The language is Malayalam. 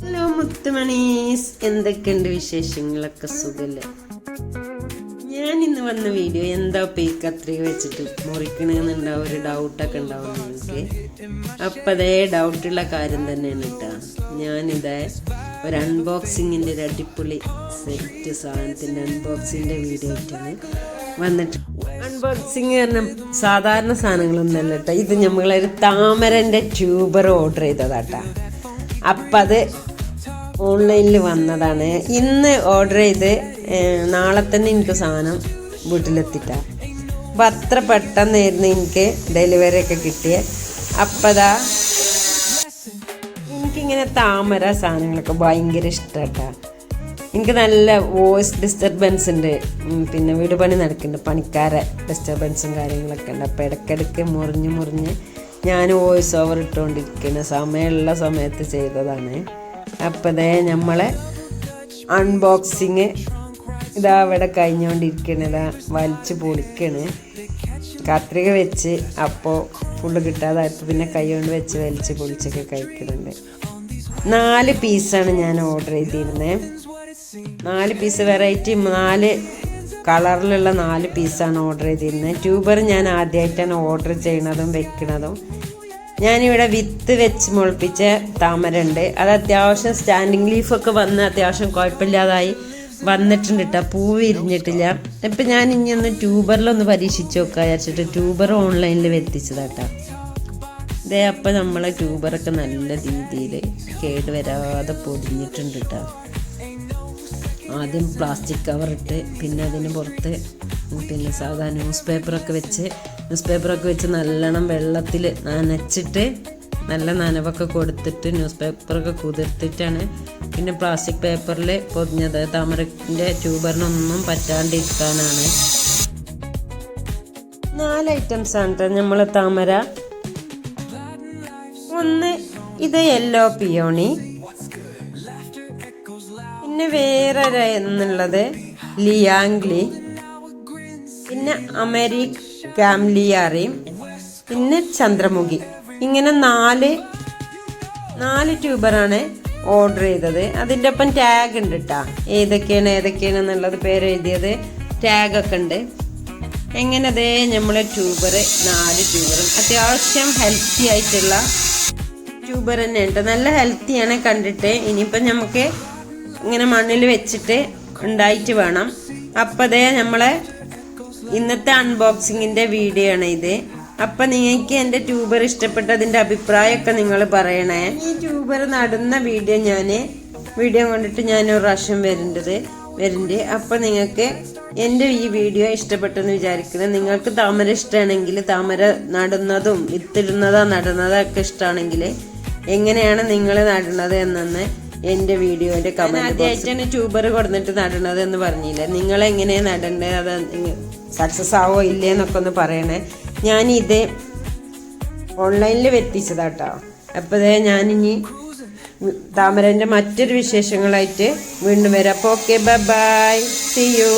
ഹലോ മുത്തുമണീസ്, എന്തൊക്കെയുണ്ട് വിശേഷങ്ങളൊക്കെ? സുഖല്ലേ? ഞാൻ ഇന്ന് വന്ന വീഡിയോ എന്താ ഈ കത്രിക വെച്ചിട്ട് മുറിക്കണമെന്നുണ്ടാവും ഒരു ഡൗട്ടൊക്കെ ഉണ്ടാവും നിങ്ങൾക്ക്. അപ്പം അതേ ഡൗട്ടുള്ള കാര്യം തന്നെയാണ് കേട്ടോ. ഞാനിതേ ഒരു അൺബോക്സിങ്ങിൻ്റെ ഒരു അടിപൊളി സെറ്റ് സാധനത്തിൻ്റെ അൺബോക്സിങ്ങിൻ്റെ വീഡിയോ ആയിട്ടാണ് വന്നിട്ട്. അൺബോക്സിങ് പറഞ്ഞാൽ സാധാരണ സാധനങ്ങളൊന്നല്ല കേട്ടോ. ഇത് നമ്മളൊരു താമരൻ്റെ ട്യൂബർ ഓർഡർ ചെയ്തതാട്ടോ. അപ്പം അത് ഓൺലൈനിൽ വന്നതാണ്. ഇന്ന് ഓർഡർ ചെയ്ത് നാളെ തന്നെ എനിക്ക് സാധനം വീട്ടിലെത്തിട്ടാ. അപ്പം അത്ര പെട്ടെന്നായിരുന്നു എനിക്ക് ഡെലിവറി ഒക്കെ കിട്ടിയത്. അപ്പം അതാ എനിക്കിങ്ങനെ താമര സാധനങ്ങളൊക്കെ ഭയങ്കര ഇഷ്ടമാട്ടാ. എനിക്ക് നല്ല വോയിസ് ഡിസ്റ്റർബൻസ് ഉണ്ട്, പിന്നെ വീട് പണി നടക്കുന്നുണ്ട്, പണിക്കാരെ ഡിസ്റ്റർബൻസും കാര്യങ്ങളൊക്കെ ഉണ്ട്. അപ്പോൾ ഇടയ്ക്കിടയ്ക്ക് മുറിഞ്ഞ് ഞാൻ വോയിസ് ഓവർ ഇട്ടുകൊണ്ടിരിക്കുന്ന സമയമുള്ള സമയത്ത് ചെയ്തതാണ്. അപ്പോൾ ഇതേ നമ്മളെ അൺബോക്സിങ് ഇതാ ഇവിടെ കഴിഞ്ഞുകൊണ്ടിരിക്കണതാ, വലിച്ച് പൊളിക്കണ് കത്രിക വെച്ച്. അപ്പോൾ ഫുള്ള് കിട്ടാതായപ്പോൾ പിന്നെ കൈ കൊണ്ട് വെച്ച് വലിച്ച് പൊളിച്ചൊക്കെ കഴിക്കുന്നുണ്ട്. 4 പീസാണ് ഞാൻ ഓർഡർ ചെയ്തിരുന്നത്. 4 പീസ് വെറൈറ്റി 4 കളറിലുള്ള 4 പീസാണ് ഓർഡർ ചെയ്തിരുന്നത്. ട്യൂബർ ഞാൻ ആദ്യമായിട്ടാണ് ഓർഡർ ചെയ്യണതും വെക്കണതും. ഞാനിവിടെ വിത്ത് വെച്ച് മുളപ്പിച്ച താമര ഉണ്ട്. അത് അത്യാവശ്യം സ്റ്റാൻഡിങ് ലീഫൊക്കെ വന്ന് അത്യാവശ്യം കുഴപ്പമില്ലാതായി വന്നിട്ടുണ്ട് കേട്ടോ. പൂവ് വിരിഞ്ഞിട്ടില്ല. ഇപ്പം ഞാൻ ഇനി ഒന്ന് ട്യൂബറിലൊന്ന് പരീക്ഷിച്ച് നോക്കുക വിചാരിച്ചിട്ട് ട്യൂബർ ഓൺലൈനിൽ എത്തിച്ചതാട്ടോ. ഇതേ അപ്പം നമ്മളെ ട്യൂബറൊക്കെ നല്ല രീതിയിൽ കേട് വരാതെ പൊടിഞ്ഞിട്ടുണ്ട് കേട്ടോ. ആദ്യം പ്ലാസ്റ്റിക് കവറിട്ട് പിന്നെ അതിന് പുറത്ത് പിന്നെ സാധാ ന്യൂസ് പേപ്പറൊക്കെ വെച്ച് നല്ലോണം വെള്ളത്തിൽ നനച്ചിട്ട് നല്ല നനവൊക്കെ കൊടുത്തിട്ട് ന്യൂസ് പേപ്പറൊക്കെ കുതിർത്തിട്ടാണ് പിന്നെ പ്ലാസ്റ്റിക് പേപ്പറിൽ പൊതിഞ്ഞത്. താമരൻ്റെ ട്യൂബറിനൊന്നും പറ്റാണ്ടിരിക്കാനാണ്. 4 ഐറ്റംസാണ് കേട്ടോ നമ്മളെ താമര. ഒന്ന് ഇത് യെല്ലോ പിയോണി, പിന്നെ വേറെ എന്നുള്ളത് ലിയാംഗ്ലി, പിന്നെ അമേരിക്കാംലിയാറിയും, പിന്നെ ചന്ദ്രമുഖി. ഇങ്ങനെ 4 ട്യൂബറാണ് ഓർഡർ ചെയ്തത്. അതിൻ്റെ ഒപ്പം ടാഗ് ഉണ്ട് കേട്ടോ, ഏതൊക്കെയാണ് എന്നുള്ളത് പേര് എഴുതിയത് ടാഗൊക്കെ ഉണ്ട്. എങ്ങനതേ നമ്മളെ 4 ട്യൂബറും അത്യാവശ്യം ഹെൽത്തി ആയിട്ടുള്ള ട്യൂബർ തന്നെ ഉണ്ട്. നല്ല ഹെൽത്തിയാണ് കണ്ടിട്ട്. ഇനിയിപ്പം നമുക്ക് ഇങ്ങനെ മണ്ണിൽ വെച്ചിട്ട് ഉണ്ടായിട്ട് വേണം. അപ്പം അതേ നമ്മളെ ഇന്നത്തെ അൺബോക്സിങ്ങിൻ്റെ വീഡിയോ ആണ് ഇത്. അപ്പം നിങ്ങൾക്ക് എൻ്റെ ട്യൂബർ ഇഷ്ടപ്പെട്ടതിൻ്റെ അഭിപ്രായമൊക്കെ നിങ്ങൾ പറയണേ. ഈ ട്യൂബർ നടുന്ന വീഡിയോ കണ്ടിട്ട് ഞാൻ ഒരു പ്രാവശ്യം വരുന്നുണ്ട്. അപ്പം നിങ്ങൾക്ക് എൻ്റെ ഈ വീഡിയോ ഇഷ്ടപ്പെട്ടെന്ന് വിചാരിക്കുന്നത്. നിങ്ങൾക്ക് താമര ഇഷ്ടമാണെങ്കിൽ, താമര നടുന്നതും നടുന്നതോ ഒക്കെ ഇഷ്ടമാണെങ്കിൽ എങ്ങനെയാണ് നിങ്ങൾ നടുന്നത് എന്നൊന്ന് എൻ്റെ വീഡിയോൻ്റെ കമൻറ്റ്. ആദ്യമായിട്ടാണ് ട്യൂബർ കൊടുത്തിട്ട് നടണത് എന്ന് പറഞ്ഞില്ല. നിങ്ങളെങ്ങനെയാണ് നടേണ്ടത്, അത് സക്സസ് ആവോ ഇല്ലേ എന്നൊക്കെ ഒന്ന് പറയണേ. ഞാനിത് ഓൺലൈനിൽ എത്തിച്ചതാട്ടോ. അപ്പോൾ ഇതേ ഞാനിനി താമരൻ്റെ മറ്റൊരു വിശേഷങ്ങളായിട്ട് വീണ്ടും വരാം. അപ്പോൾ ഓക്കെ, ബൈ, സീ യു.